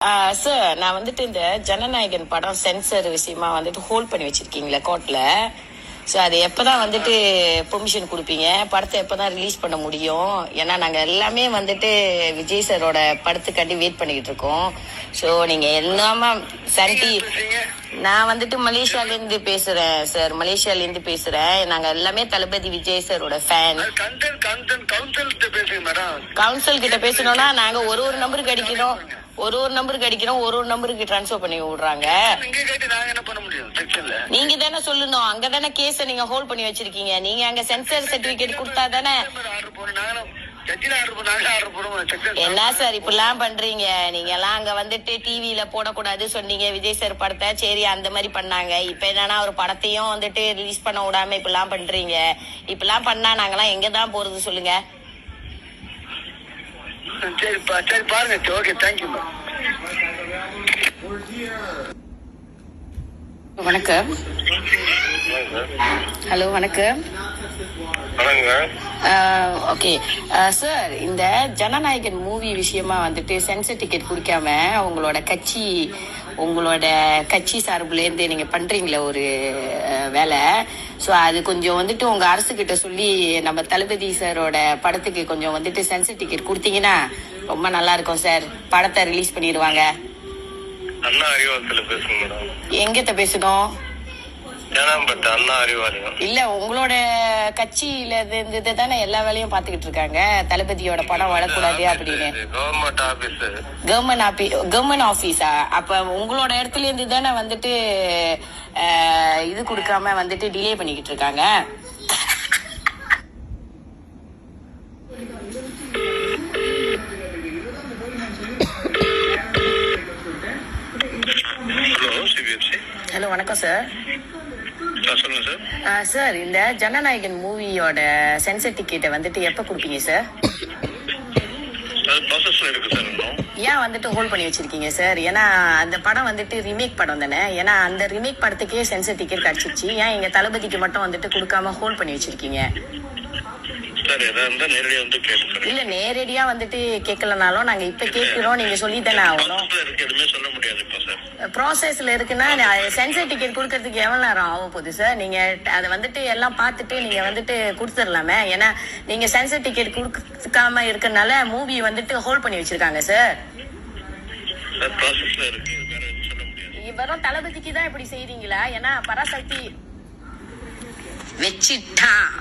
Sir, நான் வந்துட்டு இந்த ஜனநாயகன் படம் சென்சர் விஷயமா வந்துட்டு ஹோல்ட் பண்ணி வச்சிருக்கீங்களா கோர்ட்ல. ஸோ அது எப்பதான் வந்துட்டு பெர்மிஷன் கொடுப்பீங்க? படத்தை எப்பதான் ரிலீஸ் பண்ண முடியும்? ஏன்னா நாங்க எல்லாமே வந்துட்டு விஜய் சாரோட படத்துக்காண்டி வெயிட் பண்ணிக்கிட்டு இருக்கோம். ஸோ நீங்க எல்லாமே சன்டி, நான் வந்துட்டு மலேசியால இருந்து பேசுறேன் சார். மலேசியால இருந்து பேசுறேன். நாங்க எல்லாமே தளபதி விஜய் சாரோட ஃபேன். கவுன்சில் கிட்ட பேசணும்னா நாங்க ஒரு நம்பருக்கு அடிக்கணும், ஒரு நம்பருக்கு அடிக்கிறோம், ஒரு நம்பருக்கு டிரான்ஸ்பர் பண்ணி விடுறாங்க. நீங்க தானே சொல்லணும், அங்கதானே கேஸ நீங்க ஹோல்ட் பண்ணி வச்சிருக்கீங்க. நீங்க அங்க சென்சர் சர்டிபிகேட் கொடுத்தா தானே. என்ன சார் இப்படிலாம் பண்றீங்க? நீங்க எல்லாம் அங்க வந்துட்டு டிவில போடக்கூடாது சொன்னீங்க விஜய் சார் படத்தை. சரி, அந்த மாதிரி பண்ணாங்க. இப்ப என்னன்னா ஒரு படத்தையும் வந்துட்டு ரிலீஸ் பண்ண விடாம இப்படிலாம் பண்றீங்க. இப்படிலாம் பண்ணா நாங்கெல்லாம் எங்கதான் போறது சொல்லுங்க. சரி பாருங்க. Okay, thank you. வணக்கம். ஹலோ, வணக்கம். ஓகே சார், இந்த ஜனநாயகன் மூவி விஷயமா வந்துட்டு சென்சர் டிக்கெட் குடிக்காம உங்களோட கட்சி சார்புல இருந்து நீங்க பண்றீங்களே ஒரு வேலை. ஸோ அது கொஞ்சம் வந்துட்டு உங்க அரசு கிட்ட சொல்லி நம்ம தளபதி சாரோட படத்துக்கு கொஞ்சம் வந்துட்டு சென்சர் டிக்கெட் கொடுத்தீங்கன்னா ரொம்ப நல்லா இருக்கும் சார். படத்தை ரிலீஸ் பண்ணிடுவாங்க. அண்ணா அறிவாலயத்துல பேசுங்க மேடம். எங்கிட்ட பேசணும்? அண்ணா அறிவாலயம் இல்ல, உங்களோட கட்சியில இருந்து தானே எல்லா வேலையும் பாத்துக்கிட்டு இருக்காங்க. தளபதியோட படம் வரக்கூடாது அப்படின்னு. கவர்மெண்ட் ஆபீஸா? அப்ப உங்களோட இடத்துல இருந்து தானே வந்துட்டு இது கொடுக்காம வந்துட்டு டிலே பண்ணிக்கிட்டு இருக்காங்க. ஹலோ, வணக்கம் சார். சார், இந்த ஜனநாயகன் மூவியோட சென்சர் டிக்கெட்டை வந்துட்டு எப்ப கொடுப்பீங்க சார்? ஏன் வந்துட்டு ஹோல்ட் பண்ணி வச்சிருக்கீங்க சார்? ஏன்னா அந்த படம் வந்துட்டு ரீமேக் படம் தானே. ஏன்னா அந்த ரீமேக் படத்துக்கே சென்சர் டிக்கெட் கிடைச்சிச்சு. ஏன் எங்க தளபதிக்கு மட்டும் வந்துட்டு கொடுக்காம ஹோல்ட் பண்ணி வச்சிருக்கீங்க? இல்ல, நேரடியா வந்துட்டு கேட்கலனாலும் நாங்க இப்ப கேட்கிறோம். நீங்க சொல்லி தானே ஆகணும். ப்ராசஸ்ல இருக்குன்னா சென்சர் டிக்கெட் கொடுக்கறதுக்கு எவ்வளவு நேரம் ஆகும் போகுது சார்? நீங்க அதை வந்துட்டு எல்லாம் பார்த்துட்டு நீங்க வந்துட்டு கொடுத்துடலாமே. ஏன்னா நீங்க சென்சர் டிக்கெட் கொடுக்காம இருக்கறனால மூவி வந்துட்டு ஹோல்ட் பண்ணி வச்சிருக்காங்க சார். வெறும் தளபதிக்கு தான் இப்படி செய்றீங்களா? ஏன்னா பராசக்தி வச்சிட்டான்.